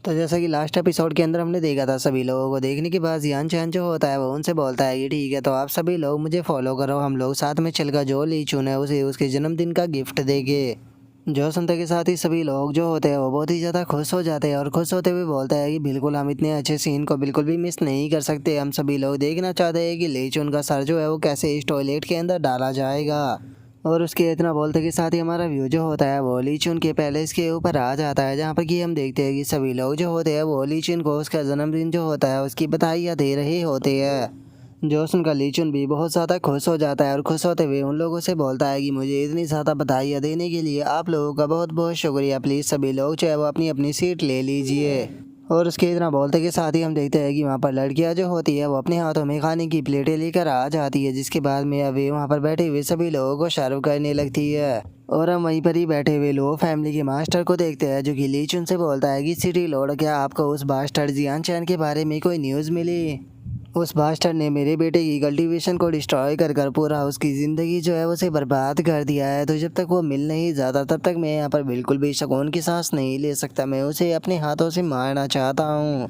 तो जैसा कि लास्ट एपिसोड के अंदर हमने देखा था, सभी लोगों को देखने के बाद जियान चैन जो होता है वो उनसे बोलता है कि ठीक है, तो आप सभी लोग मुझे फॉलो करो, हम लोग साथ में चलकर जो ली चुन है उसे उसके जन्मदिन का गिफ्ट देंगे। जो सुनते के साथ ही सभी लोग जो होते हैं वो बहुत ही ज़्यादा खुश हो जाते हैं और खुश होते हुए बोलते हैं कि बिल्कुल हम इतने अच्छे सीन को बिल्कुल भी मिस नहीं कर सकते। हम सभी लोग देखना चाहते हैं कि ली चुन का सर जो है वो कैसे इस टॉयलेट के अंदर डाला जाएगा। और उसके इतना बोलते के साथ ही हमारा व्यू जो होता है वो ली चुन के पैलेस के ऊपर आ जाता है, जहाँ पर कि हम देखते हैं कि सभी लोग जो होते हैं वो ली चुन को उसका जन्मदिन जो होता है उसकी बधाइयाँ दे रहे होते हैं। जो सुनकर ली चुन भी बहुत ज़्यादा खुश हो जाता है और खुश होते हुए उन लोगों से बोलता है कि मुझे इतनी ज़्यादा बधाइयाँ देने के लिए आप लोगों का बहुत बहुत शुक्रिया। प्लीज़ सभी लोग जो है वो अपनी अपनी सीट ले लीजिए। और उसके इतना बोलते के साथ ही हम देखते हैं कि वहाँ पर लड़कियाँ जो होती है वो अपने हाथों में खाने की प्लेटें लेकर आ जाती है, जिसके बाद में अभी वहाँ पर बैठे हुए सभी लोगों को सर्व करने लगती है। और हम वहीं पर ही बैठे हुए लो फैमिली के मास्टर को देखते हैं, जो कि ली चुन से बोलता है कि सिटी लॉर्ड, क्या आपको उस बास्टर्ड जियान चैन के बारे में कोई न्यूज़ मिली? उस बास्टर्ड ने मेरे बेटे की कल्टीवेशन को डिस्ट्रॉय कर कर पूरा उसकी ज़िंदगी जो है उसे बर्बाद कर दिया है। तो जब तक वो मिल नहीं जाता तब तक मैं यहाँ पर बिल्कुल भी सुकून की सांस नहीं ले सकता। मैं उसे अपने हाथों से मारना चाहता हूँ।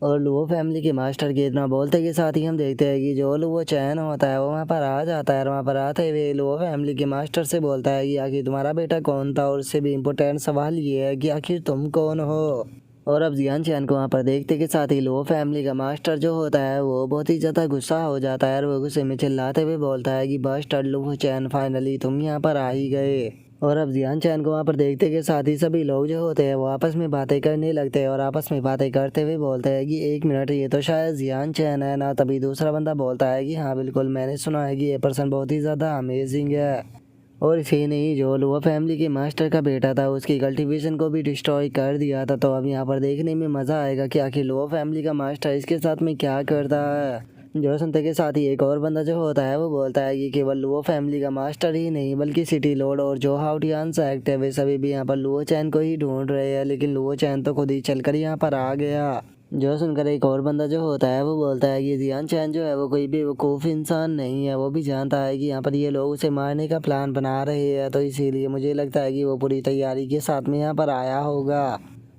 और लुओ फैमिली के मास्टर के इतना बोलते के साथ ही हम देखते हैं कि जो लुओ चैन होता है वो वहाँ पर आ जाता है और वहाँ पर आते हुए लुओ फैमिली के मास्टर से बोलता है कि आखिर तुम्हारा बेटा कौन था, और उससे भी इम्पोर्टेंट सवाल ये है कि आखिर तुम कौन हो। और अब जियान चैन को वहाँ पर देखते के साथ ही लो फैमिली का मास्टर जो होता है वो बहुत ही ज़्यादा गुस्सा हो जाता है और वो गुस्से में चिल्लाते हुए बोलता है कि बास्टर्ड लो चैन, फाइनली तुम यहाँ पर आ ही गए। और अब जियान चैन को वहाँ पर देखते के साथ ही सभी लोग जो होते हैं वो आपस में बातें करने लगते हैं और आपस में बातें करते हुए बोलते हैं कि एक मिनट, ये तो शायद जियान चैन है ना। तभी दूसरा बंदा बोलता है कि हाँ बिल्कुल, मैंने सुना है कि ये पर्सन बहुत ही ज़्यादा अमेजिंग है। और इसे नहीं, जो लोअर फैमिली के मास्टर का बेटा था उसकी कल्टीवेशन को भी डिस्ट्रॉय कर दिया था। तो अब यहाँ पर देखने में मज़ा आएगा कि आखिर लोअर फैमिली का मास्टर इसके साथ में क्या करता है। जो सुनते के साथ ही एक और बंदा जो होता है वो बोलता है कि केवल लोअर फैमिली का मास्टर ही नहीं बल्कि सिटी लॉर्ड और जो हाउटियान एक्ट है वे सभी भी यहाँ पर लुओ चैन को ही ढूंढ रहे हैं, लेकिन लुओ चैन तो खुद ही चलकर यहाँ पर आ गया। जो सुनकर एक और बंदा जो होता है वो बोलता है कि जियान चैन जो है वो कोई भी बेवकूफ़ इंसान नहीं है। वो भी जानता है कि यहाँ पर ये लोग उसे मारने का प्लान बना रहे हैं, तो इसीलिए मुझे लगता है कि वो पूरी तैयारी के साथ में यहाँ पर आया होगा।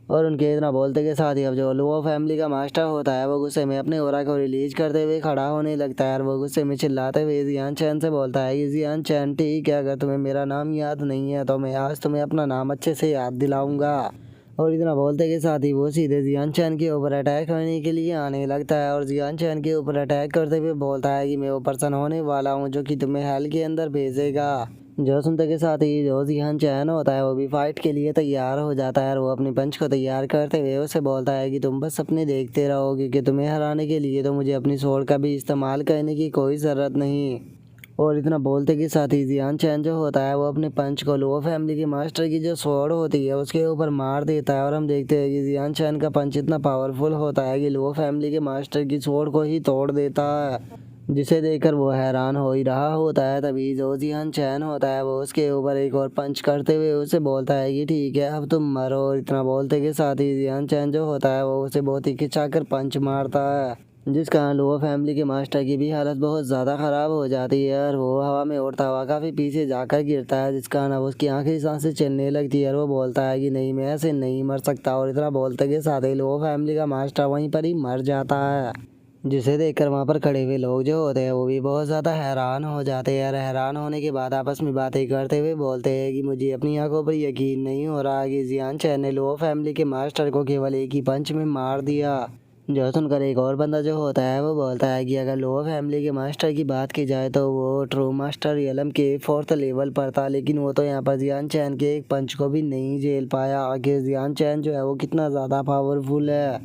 और उनके इतना बोलते के साथ ही अब जो लुओ फैमिली का मास्टर होता है वो गुस्से में अपने ओरा को रिलीज करते हुए खड़ा होने लगता है और वो गुस्से में चिल्लाते हुए जियान चैन से बोलता है कि जियान चैन ठीक है, अगर तुम्हें मेरा नाम याद नहीं है तो मैं आज तुम्हें अपना नाम अच्छे से याद दिलाऊंगा। और इतना बोलते के साथ ही वो सीधे जियान चैन के ऊपर अटैक करने के लिए आने लगता है और जियान चैन के ऊपर अटैक करते हुए बोलता है कि मैं वो पर्सन होने वाला हूँ जो कि तुम्हें हेल के अंदर भेजेगा। जो सुनते के साथ ही जो जियान चैन होता है वो भी फाइट के लिए तैयार हो जाता है और वो अपनी पंच को तैयार करते हुए उसे बोलता है कि तुम बस सपने देखते रहो, क्योंकि तुम्हें हराने के लिए तो मुझे अपनी स्वॉर्ड का भी इस्तेमाल करने की कोई ज़रूरत नहीं। और इतना बोलते के साथ ही जियान चैन जो होता है वो अपने पंच को लुओ फैमिली के मास्टर की जो स्वॉर्ड होती है उसके ऊपर मार देता है और हम देखते हैं कि जियान चैन का पंच इतना पावरफुल होता है कि लुओ फैमिली के मास्टर की स्वॉर्ड को ही तोड़ देता है, जिसे देखकर वो हैरान हो ही रहा होता है। तभी जो जियान चैन होता है वो उसके ऊपर एक और पंच करते हुए उसे बोलता है कि ठीक है, अब तुम मरो। और इतना बोलते के साथ ही जियान चैन जो होता है वो उसे बहुत ही खिंचाकर पंच मारता है, जिस कारण लुओ फैमिली के मास्टर की भी हालत बहुत ज़्यादा ख़राब हो जाती है और वो हवा में उड़ता हुआ काफ़ी पीछे जाकर गिरता है, जिस कारण अब उसकी आखिरी सांसें चलने लगती है और वो बोलता है कि नहीं, मैं ऐसे नहीं मर सकता। और इतना बोलते के साथ ही लुओ फैमिली का मास्टर वहीं पर ही मर जाता है, जिसे देखकर वहाँ पर खड़े हुए लोग जो होते हैं वो भी बहुत ज़्यादा हैरान हो जाते हैं और हैरान होने के बाद आपस में बातें करते हुए बोलते हैं कि मुझे अपनी आंखों पर यकीन नहीं हो रहा कि जियान चैन ने लुओ फैमिली के मास्टर को केवल एक ही पंच में मार दिया। जो सुनकर एक और बंदा जो होता है वो बोलता है कि अगर लोअर फैमिली के मास्टर की बात की जाए तो वो ट्रू मास्टर रियलम के 4th लेवल पर था, लेकिन वो तो यहाँ पर जियान चैन के एक पंच को भी नहीं झेल पाया। आगे जियान चैन जो है वो कितना ज़्यादा पावरफुल है।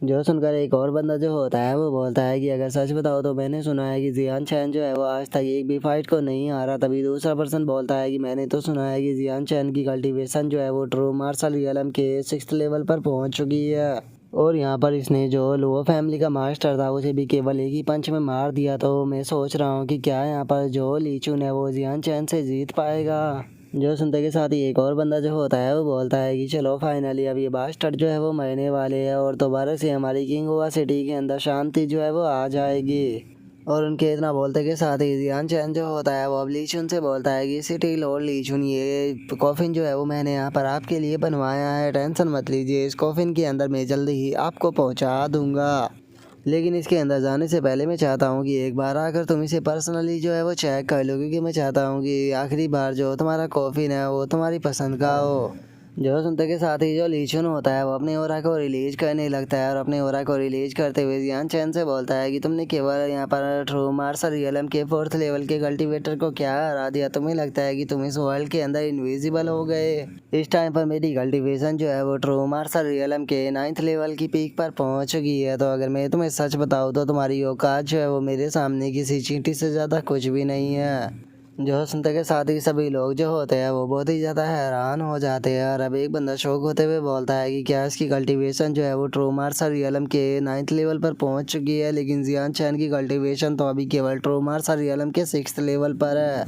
जो सुनकर एक और बंदा जो होता है वो बोलता है कि अगर सच बताओ तो मैंने सुना है कि जियान चैन जो है वो आज तक एक भी फाइट को नहीं हारा। तभी दूसरा पर्सन बोलता है कि मैंने तो सुना है कि जियान चैन की कल्टीवेशन जो है वो ट्रू मार्शल रियलम के 6th लेवल पर पहुंच चुकी है और यहाँ पर इसने जो लोअर फैमिली का मास्टर था उसे भी केवल एक ही पंच में मार दिया। तो मैं सोच रहा हूँ कि क्या यहाँ पर जो ली चुन है वो जियान चैन से जीत पाएगा। जो सुनते के साथ ही एक और बंदा जो होता है वो बोलता है कि चलो फाइनली अब ये बास्टर्ड जो है वो मरने वाले हैं और दोबारा से हमारी किंग हुआ सिटी के अंदर शांति जो है वो आ जाएगी। और उनके इतना बोलते के साथ ही जियान चैन जो होता है वो अब ली चुन से बोलता है कि सिटी लॉर्ड ली चुन, ये कॉफ़िन जो है वो मैंने यहाँ पर आपके लिए बनवाया है, टेंशन मत लीजिए, इस कॉफ़िन के अंदर मैं जल्दी ही आपको पहुँचा दूँगा। लेकिन इसके अंदर जाने से पहले मैं चाहता हूँ कि एक बार आकर तुम इसे पर्सनली जो है वो चेक कर लो, क्योंकि मैं चाहता हूँ कि आखिरी बार जो तुम्हारा कॉफ़िन है वो तुम्हारी पसंद का हो। जो सुनते के साथ ही जो ली चुन होता है वो अपने ओरा को रिलीज करने लगता है और अपने ओरा को रिलीज करते हुए जियान चैन से बोलता है कि तुमने केवल यहाँ पर ट्रू मार्शल रियलम के 4th लेवल के कल्टीवेटर को क्या हरा दिया, तुम्हें लगता है कि तुम इस वर्ल्ड के अंदर इनविजिबल हो गए। इस टाइम पर मेरी कल्टीवेशन जो है वो ट्रू मार्शल रियलम के 9th लेवल की पीक पर पहुंच चुकी है, तो अगर मैं तुम्हें सच बताऊँ तो तुम्हारी औकात जो है वो मेरे सामने किसी चींटी से ज़्यादा कुछ भी नहीं है। जो सुनते के साथ ही सभी लोग जो होते हैं वो बहुत ही ज़्यादा हैरान हो जाते हैं और अब एक बंदा शौक होते हुए बोलता है कि क्या इसकी कल्टीवेशन जो है वो ट्रू मार्शल रियलम के 9th लेवल पर पहुंच चुकी है, लेकिन जियान चैन की कल्टीवेशन तो अभी केवल ट्रू मार्शल रियलम के 6th लेवल पर है।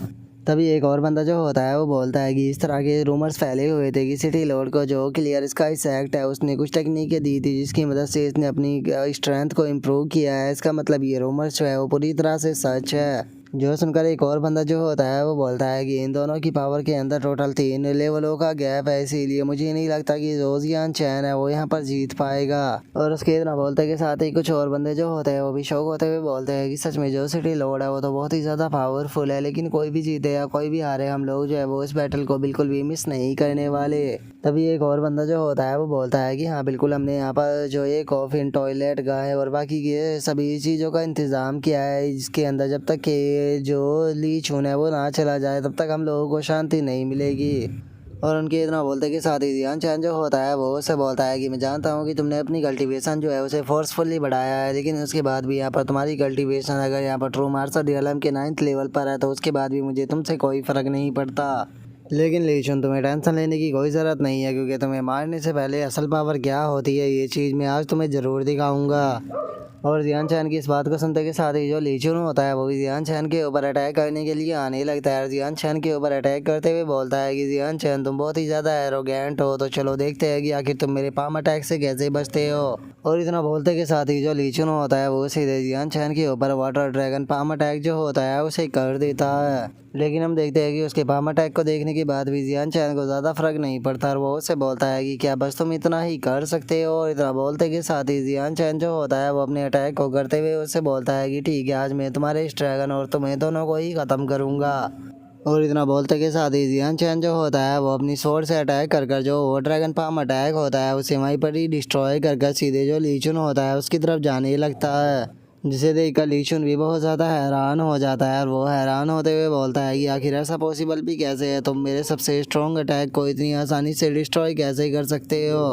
तभी एक और बंदा जो होता है वो बोलता है कि इस तरह के रूमर्स फैले हुए थे कि सिटी लॉर्ड को जो क्लियर स्काई सेक्ट है उसने कुछ टेक्निकें दी थी जिसकी मदद से इसने अपनी स्ट्रेंथ को इम्प्रूव किया है, इसका मतलब ये रूमर्स जो है वो पूरी तरह से सच है। जो सुनकर एक और बंदा जो होता है वो बोलता है कि इन दोनों की पावर के अंदर टोटल 3 लेवलों का गैप है, इसीलिए मुझे नहीं लगता कि जो जियान चैन है वो यहाँ पर जीत पाएगा। और उसके इतना बोलते के साथ ही कुछ और बंदे जो होते हैं वो भी शौक होते हुए बोलते हैं कि सच में जो सिटी लॉर्ड है वो तो बहुत ही ज़्यादा पावरफुल है, लेकिन कोई भी जीते या कोई भी हारे हम लोग जो है वो इस बैटल को बिल्कुल भी मिस नहीं करने वाले। तभी एक और बंदा जो होता है वो बोलता है कि हाँ बिल्कुल, हमने यहाँ पर जो ये कॉफिन, टॉयलेट, गाय और बाकी के सभी चीज़ों का इंतज़ाम किया है, जिसके अंदर जब तक कि जो ली चून है वो ना चला जाए तब तक हम लोगों को शांति नहीं मिलेगी। और उनके इतना बोलते के साथ ही जियान चैन जो होता है वो उससे बोलता है कि मैं जानता हूँ कि तुमने अपनी कल्टीवेशन जो है उसे फोर्सफुली बढ़ाया है, लेकिन उसके बाद भी यहाँ पर तुम्हारी कल्टीवेशन अगर यहाँ पर ट्रू मार्शल रियलम के 9th लेवल पर है तो उसके बाद भी मुझे तुमसे कोई फ़र्क नहीं पड़ता। लेकिन लीचुन, तुम्हें टेंशन लेने की कोई ज़रूरत नहीं है, क्योंकि तुम्हें मारने से पहले असल पावर क्या होती है ये चीज़ मैं आज तुम्हें ज़रूर दिखाऊंगा। और जियान चैन की इस बात को सुनते के साथ ही जो लीचुन होता है वो भी जियान चैन के ऊपर अटैक करने के लिए आने लगता है और जियान चैन के ऊपर अटैक करते हुए बोलता है कि जियान चैन तुम बहुत ही ज़्यादा एरोगेंट हो, तो चलो देखते हैं कि आखिर तुम मेरे पाम अटैक से कैसे बचते हो। और इतना बोलते के साथ ही जो लीचुन होता है वो सीधे जियान चैन के ऊपर वाटर ड्रैगन पाम अटैक जो होता है उसे कर देता है। लेकिन हम देखते हैं कि उसके पाम अटैक को देखने के बाद भी जियान चैन को ज़्यादा फर्क नहीं पड़ता और वो उससे बोलता है कि क्या बस तुम इतना ही कर सकते हो। और इतना बोलते के साथ ही जियान चैन जो होता है वो अपने अटैक को करते हुए उससे बोलता है कि ठीक है, आज मैं तुम्हारे इस ड्रैगन और तुम्हें दोनों को ही ख़त्म करूँगा। और इतना बोलते के साथ ही जियान चैन जो होता है वो अपनी स्वॉर्ड से अटैक कर कर जो वो ड्रैगन पाम अटैक होता है उसे वहीं पर ही डिस्ट्रॉय कर कर सीधे जो लीचुन होता है उसकी तरफ जाने लगता है, जिसे देखकर लीचुन भी बहुत ज़्यादा हैरान हो जाता है और वो हैरान होते हुए बोलता है कि आखिर ऐसा पॉसिबल भी कैसे है, तुम मेरे सबसे स्ट्रॉन्ग अटैक को इतनी आसानी से डिस्ट्रॉय कैसे कर सकते हो।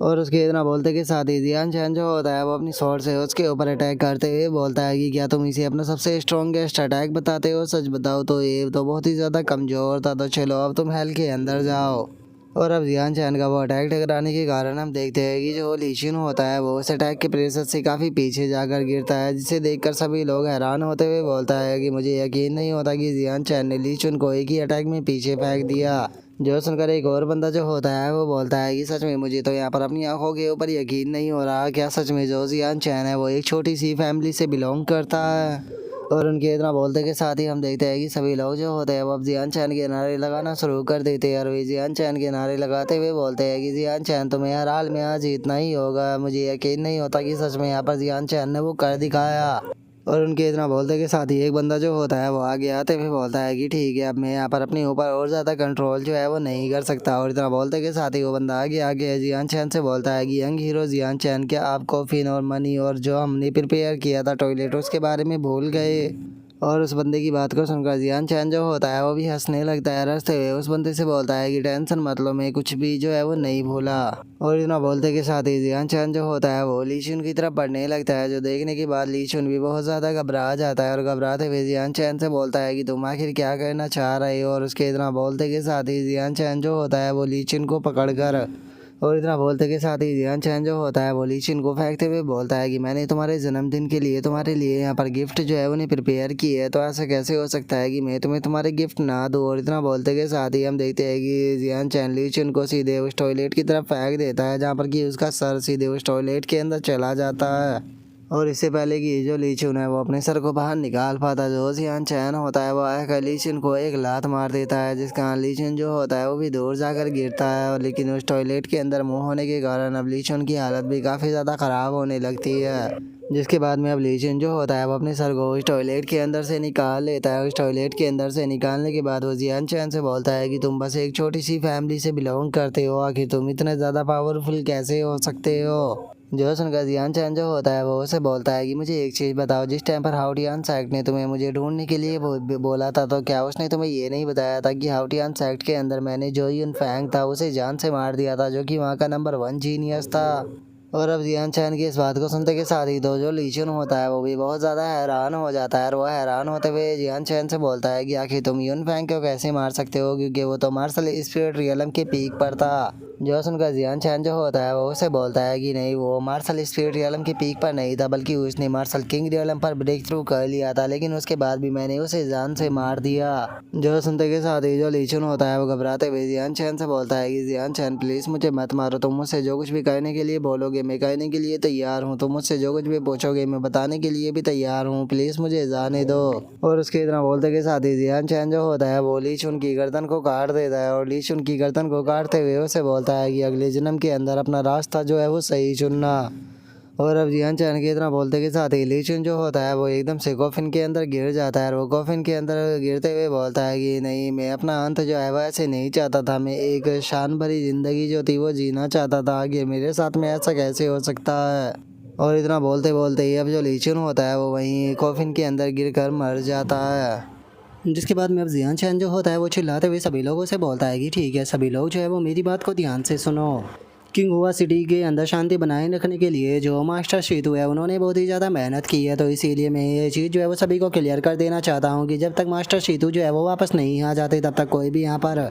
और उसके इतना बोलते के साथ ही जियान चैन जो होता है वो अपनी स्वॉर्ड से उसके ऊपर अटैक करते हुए बोलता है कि क्या तुम इसे अपना सबसे स्ट्रॉन्गेस्ट अटैक बताते हो, सच बताओ तो ये तो बहुत ही ज़्यादा कमज़ोर था, तो चलो अब तुम हेल के अंदर जाओ। और अब जियान चैन का वो अटैक टकराने के कारण हम देखते हैं कि जो लीचिन होता है वो उस अटैक के प्रेशर से काफ़ी पीछे जाकर गिरता है, जिसे देखकर सभी लोग हैरान होते हुए बोलता है कि मुझे यकीन नहीं होता कि जियान चैन ने लीचुन को एक ही अटैक में पीछे फेंक दिया। जो सुनकर एक और बंदा जो होता है वो बोलता है कि सच में मुझे तो यहाँ पर अपनी आंखों के ऊपर यकीन नहीं हो रहा, क्या सच में जो जियान चैन है वो एक छोटी सी फैमिली से बिलोंग करता है। और उनके इतना बोलते के साथ ही हम देखते हैं कि सभी लोग जो होते हैं वो अब जियान चैन के नारे लगाना शुरू कर देते हैं और वे जियान चैन के नारे लगाते हुए बोलते हैं कि जियान चैन तुम्हें हर हाल में आज जीतना ही होगा, मुझे यकीन नहीं होता कि सच में यहाँ पर जियान चैन ने वो कर दिखाया। और उनके इतना बोलते के साथ ही एक बंदा जो होता है वो आगे आते हुए बोलता है कि ठीक है, अब मैं यहाँ पर अपने ऊपर और ज़्यादा कंट्रोल जो है वो नहीं कर सकता। और इतना बोलते के साथ ही वो बंदा आगे आगे जियान चैन से बोलता है कि यंग हीरो जियान चैन, क्या आप कॉफिन और मनी और जो हमने प्रिपेयर किया था टॉयलेट उसके बारे में भूल गए। और उस बंदे की बात को सुनकर जियान चैन जो होता है वो भी हंसने लगता है, हंसते हुए उस बंदे से बोलता है कि टेंशन मत लो, मैं कुछ भी जो है वो नहीं भूला। और इतना बोलते के साथ ही जियान चैन जो होता है वो लीचुन की तरफ बढ़ने लगता है, जो देखने के बाद लीचुन भी बहुत ज़्यादा घबरा जाता है और घबराते हुए जियान चैन से बोलता है कि तुम आखिर क्या करना चाह रहे हो। और उसके इतना बोलते के साथ ही जियान चैन जो होता है वो लीचुन को पकड़ कर और इतना बोलते के साथ ही जियान चैन जो होता है वो लीचिन को फेंकते हुए बोलता है कि मैंने तुम्हारे जन्मदिन के लिए तुम्हारे लिए यहाँ पर गिफ्ट जो है उन्हें प्रिपेयर की है, तो ऐसा कैसे हो सकता है कि मैं तुम्हें तुम्हारे गिफ्ट ना दूँ। और इतना बोलते के साथ ही हम देखते हैं कि जियान चैन लीचिन को सीधे उस टॉयलेट की तरफ फेंक देता है, जहाँ पर कि उसका सर सीधे उस टॉयलेट के अंदर चला जाता है। और इससे पहले कि जो ली चुन है वो अपने सर को बाहर निकाल पाता, जो जियान चैन होता है वो आकर ली चुन को एक लात मार देता है, जिस कारण ली चुन जो होता है वो भी दूर जाकर गिरता है। और लेकिन उस टॉयलेट के अंदर मुंह होने के कारण अब ली चुन की हालत भी काफ़ी ज़्यादा ख़राब होने लगती है, जिसके बाद में अब ली चुन जो होता है वो अपने सर को उस टॉयलेट के अंदर से निकाल लेता है। उस टॉयलेट के अंदर से निकालने के बाद वो जियान चैन से बोलता है कि तुम बस एक छोटी सी फैमिली से बिलोंग करते हो, आखिर तुम इतने ज़्यादा पावरफुल कैसे हो सकते हो। जो सुनकर जियान चैन जो होता है वो उसे बोलता है कि मुझे एक चीज़ बताओ, जिस टाइम पर हाउटियान सैक्ट ने तुम्हें मुझे ढूंढने के लिए बोला था, तो क्या उसने तुम्हें ये नहीं बताया था कि हाउटियान सैक्ट के अंदर मैंने जो यून फैंग था उसे जान से मार दिया था, जो कि वहाँ का नंबर 1 जीनियस था। और अब जियान चैन की इस बात को सुनते के साथ ही तो जो ली चुन होता है वो भी बहुत ज़्यादा हैरान हो जाता है, और वो हैरान होते हुए जियान चैन से बोलता है कि आखिर तुम यून फैंग को कैसे मार सकते हो, क्योंकि वो तो मार्शल स्पिरिट रियलम के पीक पर था। जो सुनकर जियान चैन जो होता है वो उसे बोलता है कि नहीं, वो मार्शल स्पिरिट रियलम के पीक पर नहीं था, बल्कि उसने मार्शल किंग रियलम पर ब्रेक थ्रू कर लिया था, लेकिन उसके बाद भी मैंने उसे जान से मार दिया। जो सुनते के साथ ही जो ली चुन होता है वो घबराते हुए जियान चैन से बोलता है कि जियान चैन प्लीज़ मुझे मत मारो, तुम मुझसे जो कुछ भी कहने के लिए बोलोगे मैं कहने के लिए तैयार हूँ, तुम मुझसे जो कुछ भी पूछोगे मैं बताने के लिए भी तैयार हूँ, प्लीज़ मुझे जाने दो। और उसके इतना बोलते के साथ ही जियान चैन जो होता है वो ली चुन की गर्दन को काट देता है, और ली चुन की गर्दन को काटते हुए उसे बोलता है कि अगले जन्म के अंदर अपना रास्ता जो है वो सही चुनना। और अब जियान चैन के इतना बोलते के साथ ही ली चुन जो होता है वो एकदम से कॉफिन के अंदर गिर जाता है, और वो कॉफिन के अंदर गिरते हुए बोलता है कि नहीं, मैं अपना अंत जो है वो ऐसे नहीं चाहता था, मैं एक शान भरी ज़िंदगी जो थी वो जीना चाहता था, आगे मेरे साथ में ऐसा कैसे हो सकता है। और इतना बोलते बोलते ही अब जो ली चुन होता है वो वहीं कॉफिन के अंदर गिर कर मर जाता है। जिसके बाद में अब जियान चैन जो होता है वो चिल्लाते हुए सभी लोगों से बोलता है कि ठीक है सभी लोग जो है वो मेरी बात को ध्यान से सुनो। किंग हुआ सिटी के अंदर शांति बनाए रखने के लिए जो मास्टर शीतू है उन्होंने बहुत ही ज़्यादा मेहनत की है, तो इसीलिए मैं ये चीज़ जो है वो सभी को क्लियर कर देना चाहता हूँ कि जब तक मास्टर शीतू जो है वो वापस नहीं आ जाते तब तक कोई भी यहाँ पर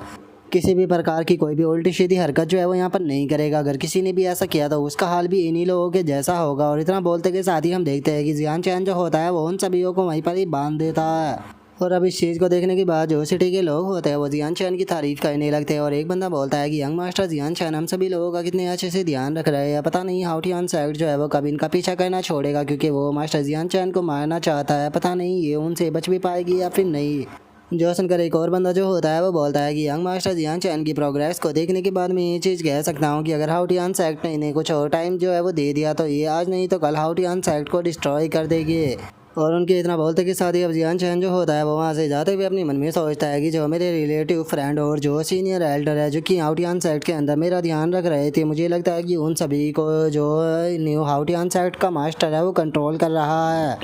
किसी भी प्रकार की कोई भी उल्टी सीधी हरकत जो है वो यहाँ पर नहीं करेगा। अगर किसी ने भी ऐसा किया तो उसका हाल भी इन्हीं लोगों के जैसा होगा। और इतना बोलते के साथ ही हम देखते हैं कि जियान चैन जो होता है वो उन सभी को वहीं पर ही बांध देता है। और अब इस चीज़ को देखने के बाद जो सिटी के लोग होते हैं वो जियान चैन की तारीफ करने लगते हैं, और एक बंदा बोलता है कि यंग मास्टर जियान चैन हम सभी लोगों का कितने अच्छे से ध्यान रख रहे हैं, पता नहीं हाउटियान सैक्ट जो है वो कभी इनका पीछा करना छोड़ेगा, क्योंकि वो मास्टर जियान चैन को मारना चाहता है, पता नहीं ये उनसे बच भी पाएगी या फिर नहीं। जो सुनकर एक और बंदा जो होता है वो बोलता है कि यंग मास्टर जियान चैन की प्रोग्रेस को देखने के बाद मैं ये चीज़ कह सकता हूँ कि अगर हाउटियान सैक्ट ने इन्हें कुछ और टाइम जो है वो दे दिया तो ये आज नहीं तो कल हाउटियान सैक्ट को डिस्ट्रॉय कर देगी। और उनके इतना बोलते के साथ ही अब जियान चैन जो होता है वो वहाँ से जाते हुए अपने मन में सोचता है कि जो मेरे रिलेटिव फ्रेंड और जो सीनियर एल्डर है जो कि हाउटियान सैक्ट के अंदर मेरा ध्यान रख रहे थे, मुझे लगता है कि उन सभी को जो न्यू हाउटियान सैक्ट का मास्टर है वो कंट्रोल कर रहा है।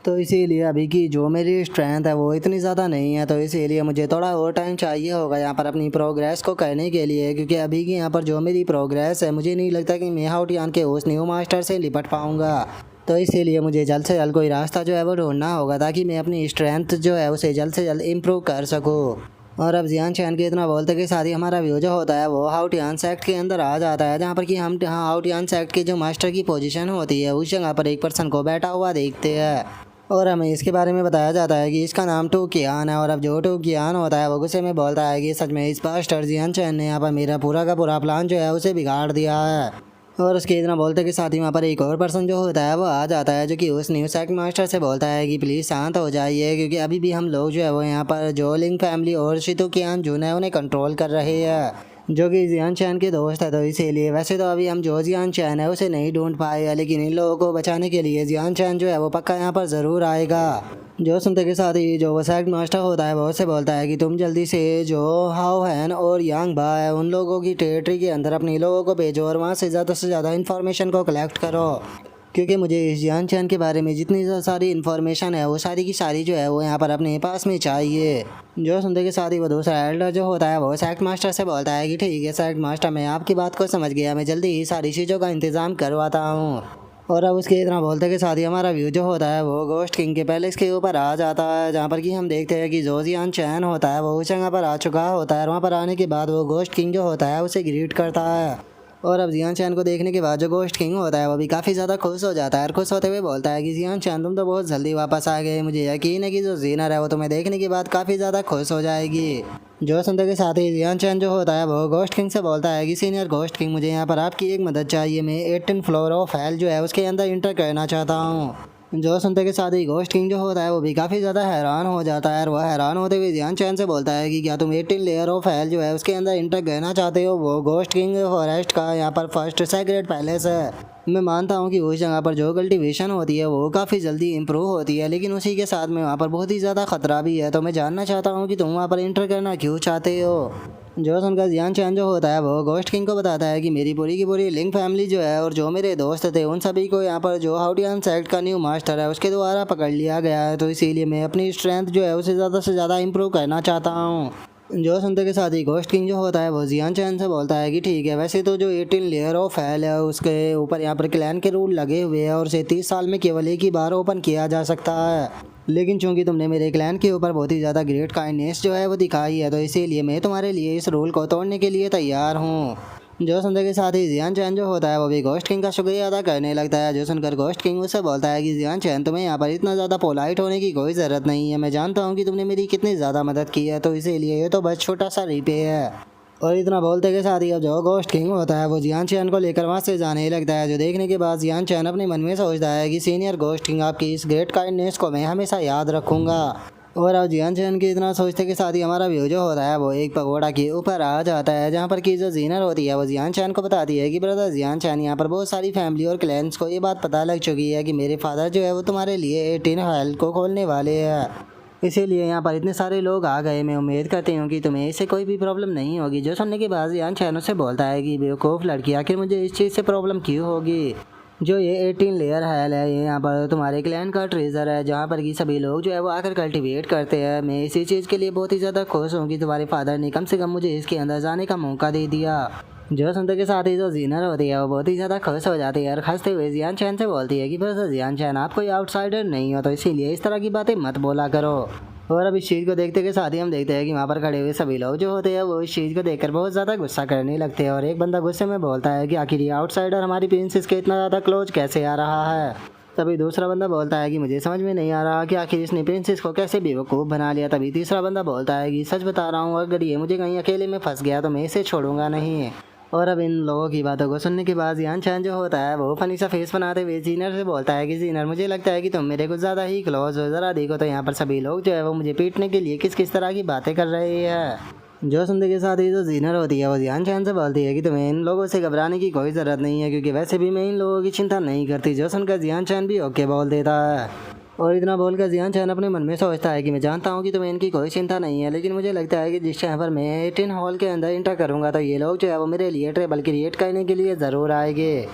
तो इसीलिए अभी की जो मेरी स्ट्रेंथ है वो इतनी ज़्यादा नहीं है, तो इसीलिए मुझे थोड़ा और टाइम चाहिए होगा यहाँ पर अपनी प्रोग्रेस को करने के लिए, क्योंकि अभी की यहाँ पर जो मेरी प्रोग्रेस है मुझे नहीं लगता कि मैं हाउटियान के उस न्यू मास्टर से निपट पाऊँगा। तो इसीलिए मुझे जल्द से जल्द कोई रास्ता जो है वो ढूंढना होगा ताकि मैं अपनी स्ट्रेंथ जो है उसे जल्द से जल्द इम्प्रूव कर सकूँ। और अब जियान चैन के इतना बोलते के साथ ही हमारा व्यू जो होता है वो हाउटियान सैक्ट के अंदर आ जाता है, जहाँ पर कि हम हाउटियान सैक्ट के जो मास्टर की पोजीशन होती है उस जगह पर एक पर्सन को बैठा हुआ देखते हैं, और हमें इसके बारे में बताया जाता है कि इसका नाम टू कियान है। और अब जो टू कियान होता है वो गुस्से में बोलता है कि सच में इस मास्टर जियान चैन ने यहाँ पर मेरा पूरा का पूरा प्लान जो है उसे बिगाड़ दिया है। और उसके इतना बोलते के साथ ही वहाँ पर एक और पर्सन जो होता है वो आ जाता है, जो कि उस न्यू सैक्ट मास्टर से बोलता है कि प्लीज़ शांत हो जाइए, क्योंकि अभी भी हम लोग जो है वो यहाँ पर जो लिंग फैमिली और शितु कियान जून है उन्हें कंट्रोल कर रहे हैं, जो कि जियान चैन के दोस्त है। तो इसीलिए वैसे तो अभी हम जो जियान चैन है उसे नहीं ढूंढ पाए, लेकिन इन लोगों को बचाने के लिए जियान चैन जो है वो पक्का यहाँ पर ज़रूर आएगा। जो सुनते के साथ ही जो वो सैक्ट मास्टर होता है वो उससे बोलता है कि तुम जल्दी से जो हाओ हैन और यांग बा है उन लोगों की टेरिटरी के अंदर अपने लोगों को भेजो, और वहाँ से ज़्यादा इन्फॉर्मेशन को कलेक्ट करो, क्योंकि मुझे इस जियान चैन के बारे में जितनी सारी इन्फॉर्मेशन है वो सारी की सारी जो है वो यहाँ पर अपने पास में चाहिए। जो सुनते के साथ ही वो दूसरा एल्डर जो होता है वो सैक्ट मास्टर से बोलता है कि ठीक है सैक्ट मास्टर, मैं आपकी बात को समझ गया, मैं जल्दी ही सारी चीज़ों का इंतज़ाम करवाता हूँ। और अब उसके इतना बोलते के साथ ही हमारा व्यू जो होता है वो गोस्ट किंग के पैलेस के ऊपर आ जाता है, जहाँ पर कि हम देखते हैं कि जो जियान चैन होता है वो उस जगह पर आ चुका होता है, और वहाँ पर आने के बाद वो गोस्ट किंग जो होता है उसे ग्रीट करता है। और अब जियान चैन को देखने के बाद जो गोश्त किंग होता है वो भी काफ़ी ज़्यादा खुश हो जाता है और खुश होते हुए बोलता है कि जियान चैन तुम तो बहुत जल्दी वापस आ गए, मुझे यकीन है कि जो जीनर है वो तुम्हें देखने के बाद काफ़ी ज़्यादा खुश हो जाएगी। जो सुनते के साथ ही जियान चैन जो होता है वो गोश्त किंग से बोलता है कि सीनियर गोश्त किंग, मुझे यहाँ पर आपकी एक मदद चाहिए। मैं 18 फ्लोर ऑफ हेल जो है उसके अंदर इंटर करना चाहता हूँ। जो सुनते के साथ ही गोश्त किंग जो होता है वो भी काफ़ी ज़्यादा हैरान हो जाता है और वह हैरान होते हुए जियान चैन से बोलता है कि क्या तुम 18 लेयर ऑफ हेल जो है उसके अंदर इंटर करना चाहते हो। वो गोश्त किंग फॉरेस्ट का यहाँ पर फर्स्ट सेक्रेट पैलेस है। मैं मानता हूँ कि उस जगह पर जो कल्टीवेशन होती है वो काफ़ी जल्दी इम्प्रूव होती है, लेकिन उसी के साथ में वहाँ पर बहुत ही ज़्यादा खतरा भी है। तो मैं जानना चाहता हूँ कि तुम वहाँ पर इंटर करना क्यों चाहते हो। जो सुनकर जियान चैन जो होता है वो गोश्त किंग को बताता है कि मेरी पूरी की पूरी लिंक फैमिली जो है और जो मेरे दोस्त थे उन सभी को यहाँ पर जो हाउटियन सेक्ट का न्यू मास्टर है उसके द्वारा पकड़ लिया गया है। तो इसीलिए मैं अपनी स्ट्रेंथ जो है उसे ज़्यादा से ज़्यादा इम्प्रूव करना चाहता हूँ। जो सुनते के साथ ही गोश्त किंग जो होता है वो जियान चैन से बोलता है कि ठीक है, वैसे तो जो 18 लेयर ऑफ हेल है उसके ऊपर यहाँ पर क्लैन के रूल लगे हुए हैं और उसे 30 साल में केवल एक ही बार ओपन किया जा सकता है, लेकिन चूंकि तुमने मेरे क्लैन के ऊपर बहुत ही ज़्यादा ग्रेट काइंडनेस जो है वो दिखाई है तो इसीलिए मैं तुम्हारे लिए इस रूल को तोड़ने के लिए तैयार हूँ। जो सुनते के साथ ही जियान चैन जो होता है वो भी गोश्त किंग का शुक्रिया अदा करने लगता है। जो सुनकर गोश्त किंग उससे बोलता है कि जियान चैन तुम्हें यहाँ पर इतना ज़्यादा पोलाइट होने की कोई ज़रूरत नहीं है, मैं जानता हूँ कि तुमने मेरी कितनी ज़्यादा मदद की है, तो इसीलिए ये तो बस छोटा सा रिपे है। और इतना बोलते के साथ ही अब जो गोश्त किंग होता है वो जियान चैन को लेकर वहाँ से जाने लगता है। जो देखने के बाद जियान चैन अपने मन में सोचता है कि सीनियर गोश्त किंग आपकी इस ग्रेट काइंडनेस को मैं हमेशा याद रखूँगा। और अब जियान चैन के इतना सोचते के साथ ही हमारा व्यू जो होता है वो एक पगोड़ा के ऊपर आ जाता है, जहाँ पर की जो जीनर होती है वो जियान चैन को बताती है कि ब्रदर जियान चैन, यहाँ पर बहुत सारी फैमिली और क्लैंस को ये बात पता लग चुकी है कि मेरे फादर जो है वो तुम्हारे लिए 18 हेल को खोलने वाले हैं, इसीलिए यहाँ पर इतने सारे लोग आ गए। मैं उम्मीद करती हूँ कि तुम्हें इससे कोई भी प्रॉब्लम नहीं होगी। जो सुनने के बाद जियान चैन उससे बोलता है कि बेवकूफ़ लड़की, आखिर मुझे इस चीज़ से प्रॉब्लम क्यों होगी। जो ये 18 लेयर हेल है ये यहाँ पर तुम्हारे क्लैन का ट्रेजर है, जहाँ पर कि सभी लोग जो है वो आकर कल्टीवेट करते हैं। मैं इसी चीज़ के लिए बहुत ही ज़्यादा खुश हूँ कि तुम्हारे फादर ने कम से कम मुझे इसके अंदर जाने का मौका दे दिया। जो सुनते के साथ ही जो जीनर होती है वो बहुत ही ज़्यादा खुश हो जाती है और हंसते हुए जियान चैन से बोलती है कि बस जियान चैन, आप कोई आउटसाइडर नहीं हो, तो इसीलिए इस तरह की बातें मत बोला करो। और अब इस चीज़ को देखते के साथ ही हम देखते हैं कि वहाँ पर खड़े हुए सभी लोग जो होते हैं वो इस चीज़ को देखकर बहुत ज़्यादा गुस्सा करने लगते हैं। और एक बंदा गुस्से में बोलता है कि आखिर ये आउटसाइडर हमारी प्रिंसेस के इतना ज़्यादा क्लोज कैसे आ रहा है। तभी दूसरा बंदा बोलता है कि मुझे समझ में नहीं आ रहा कि आखिर इसने प्रिंसेस को कैसे बेवकूफ़ बना लिया। तभी तीसरा बंदा बोलता है कि सच बता रहा हूँ, अगर ये मुझे कहीं अकेले में फंस गया तो मैं इसे छोड़ूंगा नहीं। और अब इन लोगों की बातों को सुनने के बाद जियान चैन जो होता है वो फनी सा फेस बनाते हुए जीनर से बोलता है कि जीनर, मुझे लगता है कि तुम मेरे कुछ ज़्यादा ही क्लोज हो, ज़रा देखो तो यहाँ पर सभी लोग जो है वो मुझे पीटने के लिए किस किस तरह की बातें कर रहे हैं। जो सुनने के साथ ही जो जीनर होती है वो जियान चैन से बोलती है कि तुम्हें इन लोगों से घबराने की कोई ज़रूरत नहीं है, क्योंकि वैसे भी मैं इन लोगों की चिंता नहीं करती। जो सुनकर जियान चैन भी ओके बोल देता है। और इतना बोलकर जियान चैन अपने मन में सोचता है कि मैं जानता हूँ कि तुम्हें इनकी कोई चिंता नहीं है, लेकिन मुझे लगता है कि जिस टाइम पर मैं 18 हॉल के अंदर इंटर करूँगा तो ये लोग जो है वो मेरे लिए ट्रेबल क्रिएट करने के लिए ज़रूर आएंगे।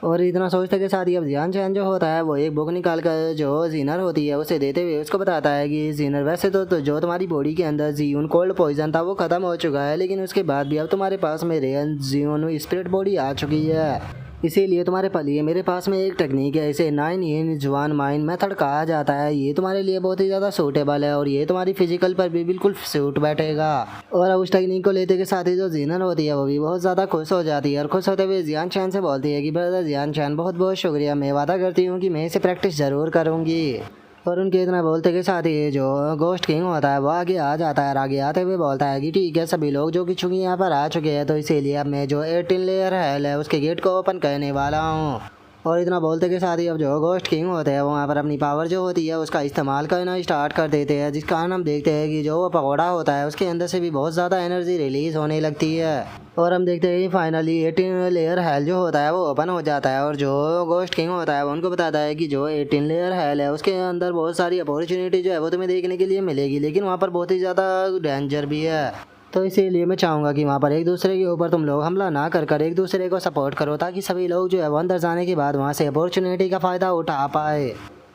और इतना सोचते के साथ ही अब जियान चैन जो होता है वो एक बुक निकाल कर जो जीनर होती है उसे देते हुए उसको बताता है कि जीनर, वैसे तो जो तुम्हारी बॉडी के अंदर जीवन कोल्ड पॉइजन था वो ख़त्म हो चुका है, लेकिन उसके बाद भी अब तुम्हारे पास में रेन जीवन स्पिरिट बॉडी आ चुकी है, इसीलिए तुम्हारे लिए मेरे पास में एक टेक्निक है, इसे 9 इन जवान माइंड मेथड कहा जाता है। ये तुम्हारे लिए बहुत ही ज़्यादा सूटेबल है और ये तुम्हारी फिजिकल पर भी बिल्कुल सूट बैठेगा। और अब उस टेक्निक को लेते के साथ ही जो जीनर होती है वो भी बहुत ज़्यादा खुश हो जाती है और खुश होते हुए जियान चैन से बोलती है कि ब्रदर जियान चैन, बहुत बहुत शुक्रिया, मैं वादा करती हूँ कि मैं इसे प्रैक्टिस ज़रूर करूँगी। और उनके इतना बोलते के साथ ही जो गोश्त किंग होता है वो आगे आ जाता है और आगे आते हुए बोलता है कि ठीक है, सभी लोग जो कि चूँकि यहाँ पर आ चुके हैं तो इसीलिए अब मैं जो 18 लेयर है उसके गेट को ओपन करने वाला हूँ। और इतना बोलते के साथ ही अब जो गोश्त किंग होते हैं वो वहाँ पर अपनी पावर जो होती है उसका इस्तेमाल करना स्टार्ट कर देते हैं, जिस कारण हम देखते हैं कि जो वो पकौड़ा होता है उसके अंदर से भी बहुत ज़्यादा एनर्जी रिलीज़ होने लगती है। और हम देखते हैं कि फाइनली 18 लेयर हेल जो होता है वो ओपन हो जाता है और जो गोश्त किंग होता है वो उनको बताता है कि जो 18 लेयर हेल है उसके अंदर बहुत सारी अपॉर्चुनिटी जो है वो तुम्हें देखने के लिए मिलेगी, लेकिन वहाँ पर बहुत ही ज़्यादा डेंजर भी है। तो इसीलिए मैं चाहूँगा कि वहाँ पर एक दूसरे के ऊपर तुम लोग हमला ना कर कर एक दूसरे को सपोर्ट करो, ताकि सभी लोग जो है वो अंदर जाने के बाद वहाँ से अपॉर्चुनिटी का फ़ायदा उठा पाए।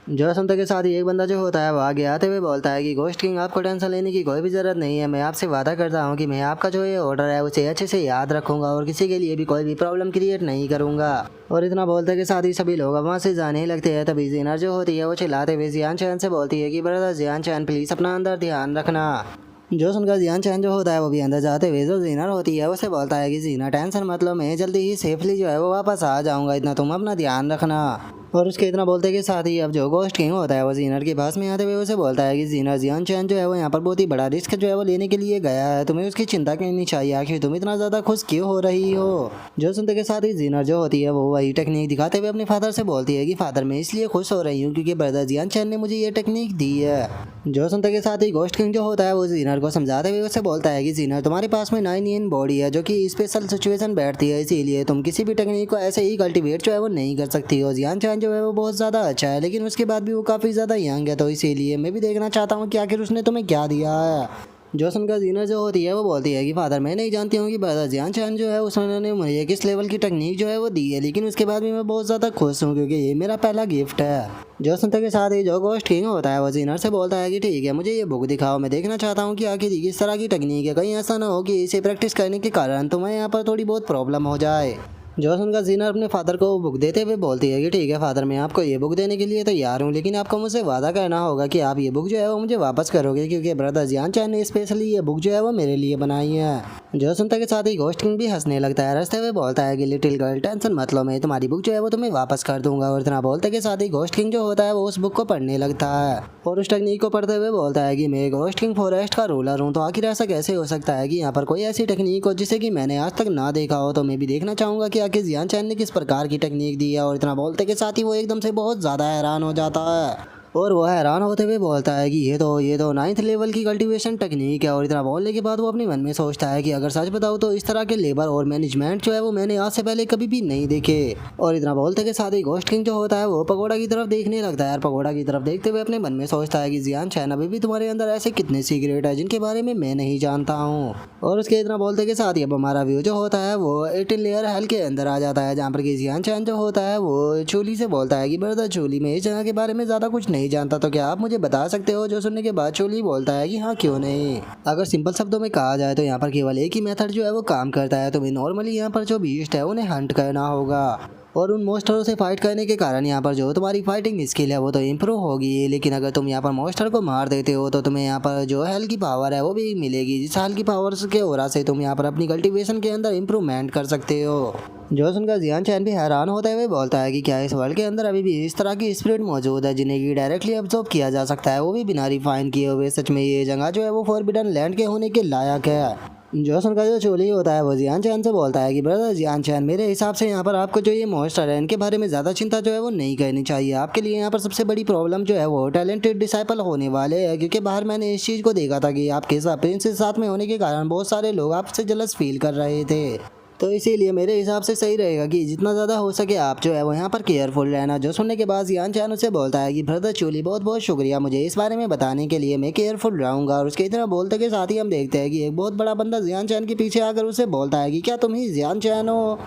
जो सुनते के साथ ही एक बंदा जो होता है वो आगे आते हुए बोलता है कि गोश्त किंग, आपको टेंशन लेने की कोई भी ज़रूरत नहीं है, मैं आपसे वादा करता हूँ कि मैं आपका जो ये ऑर्डर है उसे अच्छे से याद रखूँगा और किसी के लिए भी कोई भी प्रॉब्लम क्रिएट नहीं करूँगा। और इतना बोलते के साथ ही सभी लोग वहाँ से जाने लगते हैं। तभी जीनर जो होती है वो चिल्लाते हुए जियान चैन से बोलती है कि ब्रदर जियान चैन, प्लीज़ अपना अंदर ध्यान रखना। जो सुनकर जियान चैन जो होता है वो भी अंदर जाते हुए जो जीनर होती है उसे बोलता है कि जीना टेंशन मत लो, मैं जल्दी ही सेफली जो है वो वापस आ जाऊंगा, इतना तुम अपना ध्यान रखना। और उसके इतना बोलते के साथ ही अब जो गोस्ट किंग होता है वो जीनर के पास में आते हुए उसे बोलता है कि जीनर जियान चैन जो है वो यहाँ पर बहुत ही बड़ा रिस्क जो है वो लेने के लिए गया है, तुम्हें उसकी चिंता करनी चाहिए, आखिर तुम इतना ज़्यादा खुश क्यों हो रही हो। जो सुनते के साथ ही जीनर जो होती है वो वही टेक्निक दिखाते हुए अपने फादर से बोलती है कि फादर मैं इसलिए खुश हो रही हूँ क्योंकि ब्रदर जियान चैन ने मुझे ये टेक्निक दी है। जो सुनते के साथ ही गोस्ट किंग जो होता है वो जीनर को समझाते हुए उसे बोलता है कि जीनर तुम्हारे पास में 9 इन बॉडी है जो कि स्पेशल सिचुएशन बैठती है, इसीलिए तुम किसी भी टेक्निक को ऐसे ही कल्टीवेट जो है वो नहीं कर सकती हो। जियान चैन जो है वो बहुत ज़्यादा अच्छा है लेकिन उसके बाद भी वो काफ़ी ज़्यादा यंग है, तो इसीलिए मैं भी देखना चाहता हूँ कि आखिर उसने तुम्हें क्या दिया है। जो सुनकर जीनर जो होती है वो बोलती है कि फादर मैं नहीं जानती हूँ कि ब्रदर जियान चैन जो है उसने मुझे किस लेवल की टेक्निक जो है वो दी है, लेकिन उसके बाद भी मैं बहुत ज़्यादा खुश हूँ क्योंकि ये मेरा पहला गिफ्ट है। जो सुनते के साथ ही जो गोस्ट किंग होता है वो जीनर से बोलता है कि ठीक है मुझे ये बुक दिखाओ, मैं देखना चाहता हूँ कि आखिर किस तरह की टेक्निक है, कहीं ऐसा ना हो कि इसे प्रैक्टिस करने के कारण तुम्हें यहाँ पर थोड़ी बहुत प्रॉब्लम हो जाए। जो सुनकर जीनर अपने फादर को बुक देते हुए बोलती है कि ठीक है फादर मैं आपको ये बुक देने के लिए तैयार हूँ, लेकिन आपको मुझसे वादा करना होगा कि आप ये बुक जो है वो मुझे वापस करोगे क्योंकि ब्रदर जियान चैन ने स्पेशली ये बुक जो है वो मेरे लिए बनाई है। जो सुनते के साथ ही गोस्ट किंग भी हंसने लगता है, हंसते हुए बोलता है कि लिटिल गर्ल टेंशन मत लो, मैं तुम्हारी बुक जो है वो तुम्हें वापस कर दूंगा। और इतना बोलते के साथ ही गोस्ट किंग जो होता है वो उस बुक को पढ़ने लगता है और उस टेक्निक को पढ़ते हुए बोलता है कि मैं गोस्ट किंग फॉरेस्ट का रूलर हूँ, तो आखिर ऐसा कैसे हो सकता है कि यहाँ पर कोई ऐसी टेक्निक हो जिसे कि मैंने आज तक ना देखा हो, तो मैं भी देखना चाहूँगा कि आखिर जियान चैन ने किस प्रकार की टेक्निक दी है। और इतना बोलते के साथ ही वो एकदम से बहुत ज़्यादा हैरान हो जाता है और वो हैरान होते हुए बोलता है कि ये तो 9th लेवल की कल्टीवेशन टेक्निक है। और इतना बोलने के बाद वो अपने मन में सोचता है कि अगर सच बताऊँ तो इस तरह के लेबर और मैनेजमेंट जो है वो मैंने आज से पहले कभी भी नहीं देखे। और इतना बोलते के साथ ही गोस्ट किंग जो होता है वो पकोड़ा की तरफ देखने लगता है और पकोड़ा की तरफ देखते हुए अपने मन में सोचता है कि जियान चैन अभी भी तुम्हारे अंदर ऐसे कितने सीक्रेट है जिनके बारे में मैं नहीं जानता हूँ। और उसके इतना बोलते के साथ ही अब हमारा व्यू जो होता है वो 18 लेयर हेल के अंदर आ जाता है, जहाँ पर कि जियान चैन जो होता है वो चूली से बोलता है कि ब्रदर चूली मैं इस जगह के बारे में ज़्यादा कुछ नहीं जानता, तो क्या आप मुझे बता सकते हो। जो सुनने के बाद चोली बोलता है कि हाँ क्यों नहीं। अगर सिंपल शब्दों में कहा जाए तो यहाँ पर केवल एक ही मेथड जो है वो काम करता है, तुम्हें नॉर्मली यहाँ पर जो बीस्ट है उन्हें हंट करना होगा और उन मोस्टरों से फाइट करने के कारण यहाँ पर जो तुम्हारी फाइटिंग स्किल है वो तो इम्प्रूव होगी, लेकिन अगर तुम यहाँ पर मोस्टर को मार देते हो तो तुम्हें यहाँ पर जो हेल की पावर है वो भी मिलेगी, जिस हेल की पावर के ओरा से तुम यहाँ पर अपनी कल्टीवेशन के अंदर इम्प्रूवमेंट कर सकते हो। जो सुनकर जियान चैन भी हैरान होते हुए बोलता है कि क्या इस वर्ल्ड के अंदर अभी भी इस तरह की स्पिरिट मौजूद है जिन्हें कि डायरेक्टली ऑब्जर्व किया जा सकता है, वो भी बिना रिफाइन किए हुए। सच में ये जगह जो है वो फॉरबिडन लैंड के होने के लायक है। जो सुनकर जो चोली होता है वो जियान चैन से बोलता है कि ब्रदर जियान चैन मेरे हिसाब से यहाँ पर आपको जो ये मॉन्स्टर है इनके बारे में ज़्यादा चिंता जो है वो नहीं करनी चाहिए। आपके लिए यहाँ पर सबसे बड़ी प्रॉब्लम जो है वो टैलेंटेड डिसाइपल होने वाले हैं, क्योंकि बाहर मैंने इस चीज़ को देखा था कि आपके साथ प्रिंस साथ में होने के कारण बहुत सारे लोग आपसे जलस फील कर रहे थे, तो इसीलिए मेरे हिसाब से सही रहेगा कि जितना ज़्यादा हो सके आप जो है वो यहाँ पर केयरफुल रहना। जो सुनने के बाद जियान चैन उससे बोलता है कि ब्रदर चूली बहुत बहुत शुक्रिया मुझे इस बारे में बताने के लिए, मैं केयरफुल रहूँगा। और उसके इतना बोलते के साथ ही हम देखते हैं कि एक बहुत बड़ा बंदा जियान चैन के पीछे आकर उसे बोलता है कि क्या तुम ही जियान चैन हो।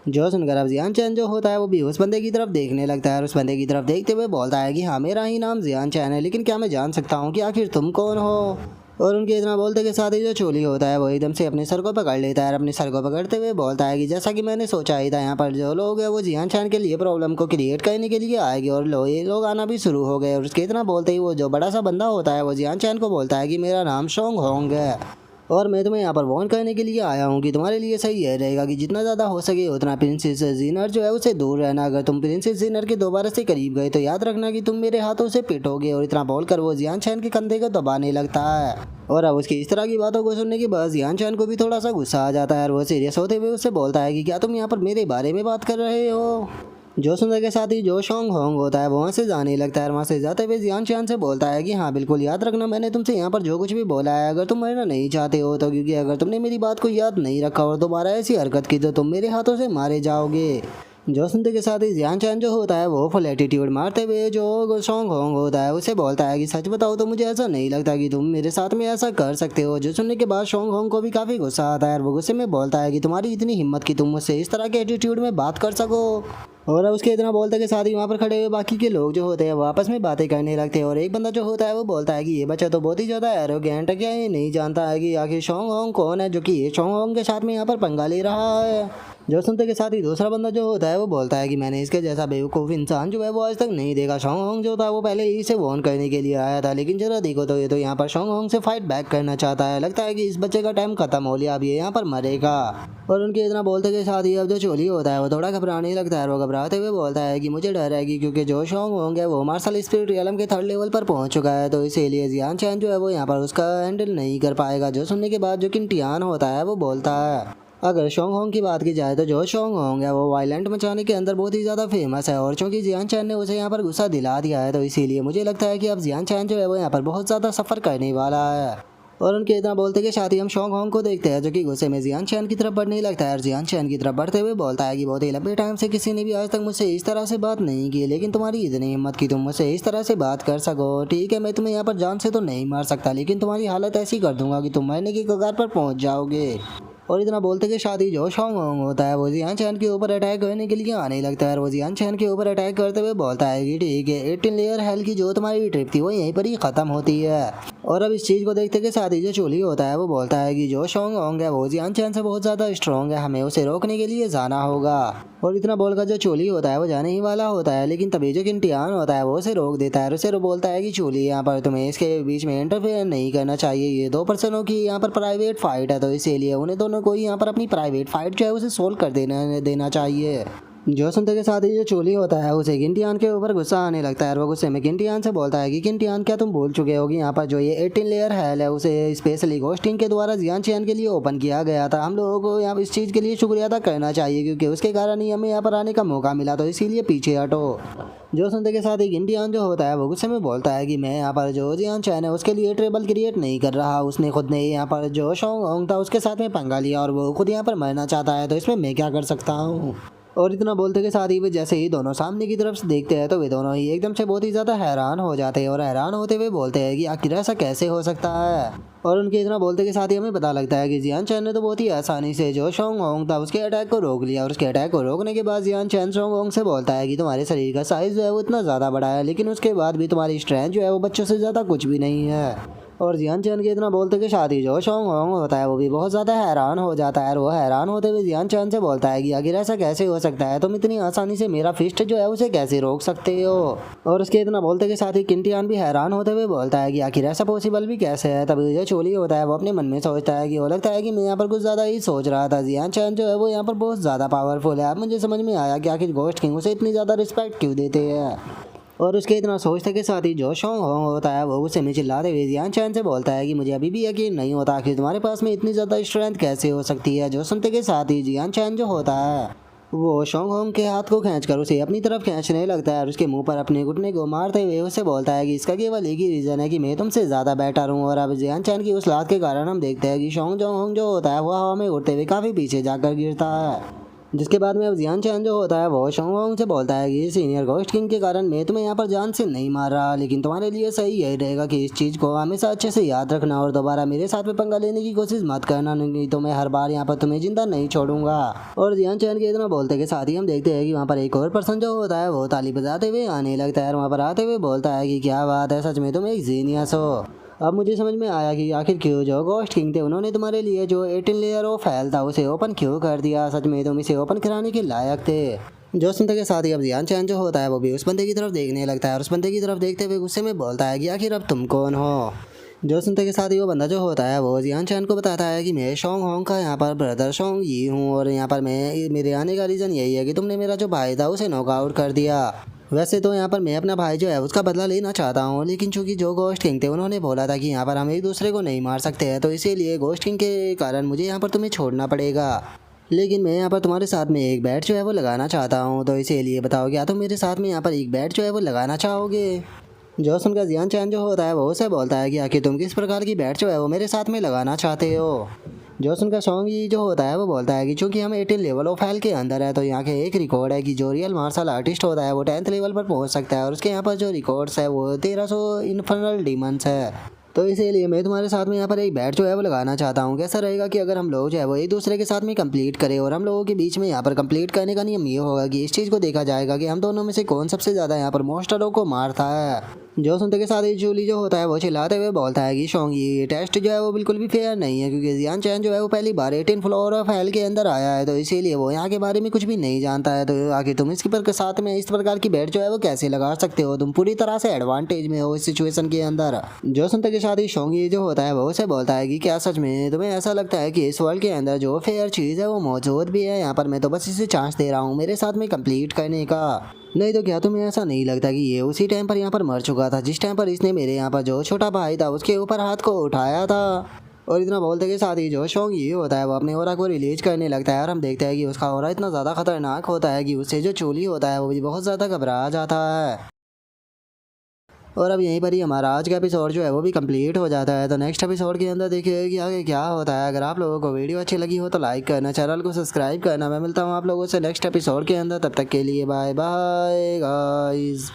जो सुनकर अब जियान चैन जो होता है वो भी उस बंदे की तरफ देखने लगता है और उस बंदे की तरफ देखते हुए बोलता है कि हाँ मेरा ही नाम जियान चैन है, लेकिन क्या मैं जान सकता हूँ कि आखिर तुम कौन हो। और उनके इतना बोलते के साथ ही जो चोली होता है वो एकदम से अपने सर को पकड़ लेता है और अपने सर को पकड़ते हुए बोलता है कि जैसा कि मैंने सोचा ही था, यहाँ पर जो लोग हैं वो जियान चैन के लिए प्रॉब्लम को क्रिएट करने के लिए आएंगे और ये लोग आना भी शुरू हो गए। और उसके इतना बोलते ही वो जो बड़ा सा बंदा होता है वो जियान चैन को बोलता है कि मेरा नाम शोंग होंग है और मैं तुम्हें यहाँ पर वॉर्न करने के लिए आया हूँ कि तुम्हारे लिए सही यह रहेगा कि जितना ज़्यादा हो सके उतना प्रिंसेस जीनर जो है उसे दूर रहना। अगर तुम प्रिंसेस जीनर के दोबारा से करीब गए तो याद रखना कि तुम मेरे हाथों से पिटोगे। और इतना बोलकर वो जियान चैन के कंधे को दबाने लगता है और अब उसकी इस तरह की बातों को सुनने के बाद जियान चैन को भी थोड़ा सा गुस्सा आ जाता है और वो सीरियस होते हुए उससे बोलता है कि क्या तुम यहाँ पर मेरे बारे में बात कर रहे हो। जो सुनने के साथ ही जो शोंग होंग होता है वो वहाँ से जाने लगता है और वहाँ से जाते हुए जियान चैन से बोलता है कि हाँ बिल्कुल याद रखना मैंने तुमसे यहाँ पर जो कुछ भी बोला है, अगर तुम मरना नहीं चाहते हो तो, क्योंकि अगर तुमने मेरी बात को याद नहीं रखा और दोबारा ऐसी हरकत की तो तुम मेरे हाथों से मारे जाओगे। जो सुनते के साथ ही जियान चैन जो होता है वो फुल एटीट्यूड मारते हुए जो शोंग होंग होता है उसे बोलता है कि सच बताओ तो मुझे ऐसा नहीं लगता कि तुम मेरे साथ में ऐसा कर सकते हो। जो सुनने के बाद शोंग होंग को भी काफ़ी गुस्सा आता है और वो गुस्से में बोलता है कि तुम्हारी इतनी हिम्मत कि तुम मुझसे इस तरह के एटीट्यूड में बात कर सको। और अब उसके इतना बोलते के साथ ही वहाँ पर खड़े हुए बाकी के लोग जो होते हैं वो आपस में बातें करने लगते हैं। और एक बंदा जो होता है वो बोलता है कि ये बच्चा तो बहुत ही ज़्यादा एरोगेंट है, क्या ये नहीं जानता है कि आखिर शोंग होंग कौन है जो कि ये शोंग होंग के साथ में यहाँ पर पंगा ले रहा है। जो सुनते के साथ ही दूसरा बंदा जो होता है वो बोलता है कि मैंने इसके जैसा बेवकूफ़ इंसान जो है वो आज तक नहीं देखा। शोंग होंग जो था वो पहले ही इसे वॉर्न करने के लिए आया था, लेकिन जरा देखो तो ये तो यहाँ पर शोंग होंग से फाइट बैक करना चाहता है। लगता है कि इस बच्चे का टाइम खत्म हो लिया, अब ये यहाँ पर मरेगा। और उनके इतना बोलते के साथ ही अब जो चोली होता है वो थोड़ा घबराने लगता है। वो घबराते हुए बोलता है कि मुझे डर है कि क्योंकि जो शोंग होंग है वो मार्शल स्पिरिट रियलम के 3rd लेवल पर पहुंच चुका है, तो इसीलिए जियान चैन जो है वो यहाँ पर उसका हैंडल नहीं कर पाएगा। जो सुनने के बाद जो किंटियान होता है वो बोलता है अगर शोंग होंग की बात की जाए तो जो शोंग होंग है वो वायलेंट मचाने के अंदर बहुत ही ज़्यादा फेमस है। और चूंकि जियान चैन ने उसे यहाँ पर गुस्सा दिला दिया है, तो इसीलिए मुझे लगता है कि अब जियान चैन जो है वो यहाँ पर बहुत ज़्यादा सफ़र करने वाला है। और उनके इतना बोलते के साथ ही हम शोंग होंग को देखते हैं जो कि गुस्से में जियान चैन की तरफ बढ़ने लगता है। और जियान चैन की तरफ बढ़ते हुए बोलता है कि बहुत ही लंबे टाइम से किसी ने भी आज तक मुझसे इस तरह से बात नहीं की, लेकिन तुम्हारी इतनी हिम्मत की तुम मुझसे इस तरह से बात कर सको। ठीक है, मैं तुम्हें यहाँ पर जान से तो नहीं मार सकता, लेकिन तुम्हारी हालत ऐसी कर दूंगा कि तुम मरने की कगार पर पहुँच जाओगे। और इतना बोलते कि शादी जो शोंग होंग होता है वो जियान चैन के ऊपर अटैक करने के लिए आने लगता है। और वो जियान चैन के ऊपर अटैक करते हुए बोलता है कि ठीक है, 18 लेयर हेल की जो तुम्हारी ट्रिप थी वो यहीं पर ही ख़त्म होती है। और अब इस चीज़ को देखते के साथ ही जो चोली होता है वो बोलता है कि जो शोंग होंग है वो जियान चैन से बहुत ज़्यादा स्ट्रॉन्ग है, हमें उसे रोकने के लिए जाना होगा। और इतना बोलकर जो चोली होता है वो जाने ही वाला होता है, लेकिन तभी जो किंटियान होता है वो उसे रोक देता है। और उसे बोलता है कि चोली यहाँ पर तुम्हें इसके बीच में इंटरफेयर नहीं करना चाहिए, ये 2 पर्सनों की यहाँ पर प्राइवेट फाइट है, तो इसीलिए उन्हें दोनों को ही यहाँ पर अपनी प्राइवेट फाइट जो है उसे सोल्व कर देना चाहिए। जो सुनते के साथ ही जो चोली होता है उसे किंटियान के ऊपर गुस्सा आने लगता है। और वो गुस्से में किंटियान से बोलता है कि किंटियान क्या तुम भूल चुके होगी यहाँ पर जो ये 18 लेयर हेल है उसे स्पेशली घोस्टिंग के द्वारा जियान चैन के लिए ओपन किया गया था। हम लोगों को यहाँ इस चीज़ के लिए शुक्रिया अदा करना चाहिए क्योंकि उसके कारण ही हमें यहाँ पर आने का मौका मिला, तो इसीलिए पीछे हटो। जो सुनते के साथ ही किंटियान जो होता है वो गुस्से में बोलता है कि मैं यहाँ पर जो जियान चैन है उसके लिए ट्रेबल क्रिएट नहीं कर रहा, उसने खुद ने यहाँ पर जो शोंग होंग था उसके साथ में पंगा लिया और वो खुद यहाँ पर मरना चाहता है, तो इसमें मैं क्या कर सकता हूँ। और इतना बोलते के साथ ही वे जैसे ही दोनों सामने की तरफ से देखते हैं तो वे दोनों ही एकदम से बहुत ही ज़्यादा हैरान हो जाते हैं। और हैरान होते हुए बोलते हैं कि आखिर ऐसा कैसे हो सकता है। और उनके इतना बोलते के साथ ही हमें पता लगता है कि जियान चैन ने तो बहुत ही आसानी से जो शोंग होंग था उसके अटैक को रोक लिया। और उसके अटैक को रोकने के बाद जियान चैन शोंग होंग से बोलता है कि तुम्हारे शरीर का साइज़ जो है वो इतना ज़्यादा बड़ा है, लेकिन उसके बाद भी तुम्हारी स्ट्रेंथ जो है वो बच्चों से ज़्यादा कुछ भी नहीं है। और जियान चैन के इतना बोलते कि शादी जो शोंग होंग होता है वो भी बहुत ज़्यादा हैरान हो जाता है। और वो हैरान होते हुए जियान चैन से बोलता है कि आखिर ऐसा कैसे हो सकता है, तुम इतनी आसानी से मेरा फिस्ट जो है उसे कैसे रोक सकते हो। और उसके इतना बोलते के साथ ही किंटियान भी हैरान होते हुए बोलता है कि आखिर ऐसा पॉसिबल भी कैसे है। तभी जो चोली होता है वो अपने मन में सोचता है कि वो लगता है कि मैं यहाँ पर कुछ ज़्यादा ही सोच रहा था, जियान चैन जो है वो यहाँ पर बहुत ज़्यादा पावरफुल है। अब मुझे समझ में आया कि आखिर घोस्ट किंग उसे इतनी ज़्यादा रिस्पेक्ट क्यों देते हैं। और उसके इतना सोचते के साथ ही जो शोंग होंग होता है वो उसे में चिल्लाते हुए जियान चैन से बोलता है कि मुझे अभी भी यकीन नहीं होता कि तुम्हारे पास में इतनी ज़्यादा स्ट्रेंथ कैसे हो सकती है। जो सुनते के साथ ही जियान चैन जो होता है वो शोंग होंग के हाथ को खींचकर उसे अपनी तरफ खींचने लगता है और उसके मुंह पर अपने घुटने को मारते हुए उसे बोलता है कि इसका केवल एक ही रीज़न है कि मैं तुमसे ज़्यादा बेटर हूँ। और अब जियान चैन की उस लात के कारण हम देखते हैं कि शोंग होंग जो होता है वो हवा में उड़ते हुए काफ़ी पीछे जाकर गिरता है। जिसके बाद में अब जियान चैन जो होता है वो शोंग होंग से बोलता है कि सीनियर घोस्ट किंग के कारण मैं तुम्हें यहाँ पर जान से नहीं मार रहा, लेकिन तुम्हारे लिए सही यही रहेगा कि इस चीज़ को हमेशा अच्छे से याद रखना और दोबारा मेरे साथ में पंगा लेने की कोशिश मत करना, नहीं तो मैं हर बार यहाँ पर तुम्हें जिंदा नहीं छोड़ूंगा। और जियान चैन के इतना बोलते के साथ ही हम देखते हैं कि वहाँ पर एक और पर्सन जो होता है वो ताली बजाते हुए आने लगता है। वहाँ पर आते हुए बोलता है कि क्या बात है, सच में तुम एक जीनियस हो। अब मुझे समझ में आया कि आखिर क्यों जो घोस्ट किंग थे उन्होंने तुम्हारे लिए जो 18 लेयर ऑफ हेल था उसे ओपन क्यों कर दिया। सच में तुम इसे ओपन कराने के लायक थे। जो सुनते के साथ ही अब जियान चैन जो होता है वो भी उस बंदे की तरफ देखने लगता है और उस बंदे की तरफ देखते हुए गुस्से में बोलता है कि आखिर अब तुम कौन हो। जो सुनते के साथ ही वो बंदा जो होता है वो जियान चैन को बताता है कि मैं शोंग होंग का यहाँ पर ब्रदर शोंग यी हूँ और यहाँ पर मेरे आने का रीज़न यही है कि तुमने मेरा जो भाई था उसे नॉकआउट कर दिया। वैसे तो यहाँ पर मैं अपना भाई जो है उसका बदला लेना चाहता हूँ, लेकिन चूंकि जो घोस्ट किंग थे उन्होंने बोला था कि यहाँ पर हम एक दूसरे को नहीं मार सकते हैं, तो इसीलिए घोस्ट किंग के कारण मुझे यहाँ पर तुम्हें छोड़ना पड़ेगा। लेकिन मैं यहाँ पर तुम्हारे साथ में एक बैट जो है वो लगाना चाहता हूँ, तो इसीलिए बताओ क्या तुम मेरे साथ में यहाँ पर एक बैट जो है वो लगाना चाहोगे। जो सुनकर जियान चैन जो होता है वो उसे बोलता है कि आखिर तुम किस प्रकार की बैट जो है वो मेरे साथ में लगाना चाहते हो। जो सुनकर शोंग यी जो होता है वो बोलता है कि चूंकि हम 18 लेवल ऑफ हेल के अंदर है, तो यहाँ के एक रिकॉर्ड है कि जो रियल मार्शल आर्टिस्ट होता है वो 10th लेवल पर पहुँच सकता है और उसके यहाँ पर जो रिकॉर्ड्स है वो 1300 इन्फर्नल डीमंस है। तो इसीलिए मैं तुम्हारे साथ में यहाँ पर एक बैट जो है वो लगाना चाहता हूँ। कैसा रहेगा कि अगर हम लोग जो है वो एक दूसरे के साथ में कंप्लीट करें, और हम लोगों के बीच में यहाँ पर कंप्लीट करने का नियम ये होगा कि इस चीज़ को देखा जाएगा कि हम दोनों में से कौन सबसे ज़्यादा यहाँ पर मॉन्स्टरों को मारता है। जो सुनते के साथ ही जूली जो होता है वो चिल्लाते हुए बोलता है कि शोंगी ये टेस्ट जो है वो बिल्कुल भी फेयर नहीं है, क्योंकि जियान चैन जो है वो पहली बार 18 फ्लोर ऑफ हेल के अंदर आया है, तो इसीलिए वो यहाँ के बारे में कुछ भी नहीं जानता है। तो आखिर तुम इसके पर साथ में इस प्रकार की बैट जो है वो कैसे लगा सकते हो? तुम पूरी तरह से एडवांटेज में हो इस सिचुएशन के अंदर। जो सुनते के साथ ही शोंगी जो होता है वो उसे बोलता है कि क्या सच में तुम्हें ऐसा लगता है कि इस वर्ल्ड के अंदर जो फेयर चीज़ है वो मौजूद भी है? यहाँ पर मैं तो बस इसे चांस दे रहा हूँ मेरे साथ में कंप्लीट करने का। नहीं तो क्या तुम्हें ऐसा नहीं लगता कि ये उसी टाइम पर यहाँ पर मर चुका था जिस टाइम पर इसने मेरे यहाँ पर जो छोटा भाई था उसके ऊपर हाथ को उठाया था? और इतना बोलते के साथ ही जो शोंग ये होता है वो अपने ओरा को रिलीज करने लगता है, और हम देखते हैं कि उसका ओरा इतना ज़्यादा खतरनाक होता है कि उससे जो चोली होता है वो भी बहुत ज़्यादा घबरा जाता है। और अब यहीं पर ही हमारा आज का एपिसोड जो है वो भी कंप्लीट हो जाता है। तो नेक्स्ट एपिसोड के अंदर देखिए कि आगे क्या होता है। अगर आप लोगों को वीडियो अच्छी लगी हो तो लाइक करना, चैनल को सब्सक्राइब करना। मैं मिलता हूँ आप लोगों से नेक्स्ट एपिसोड के अंदर, तब तक के लिए बाय बाय गाइस।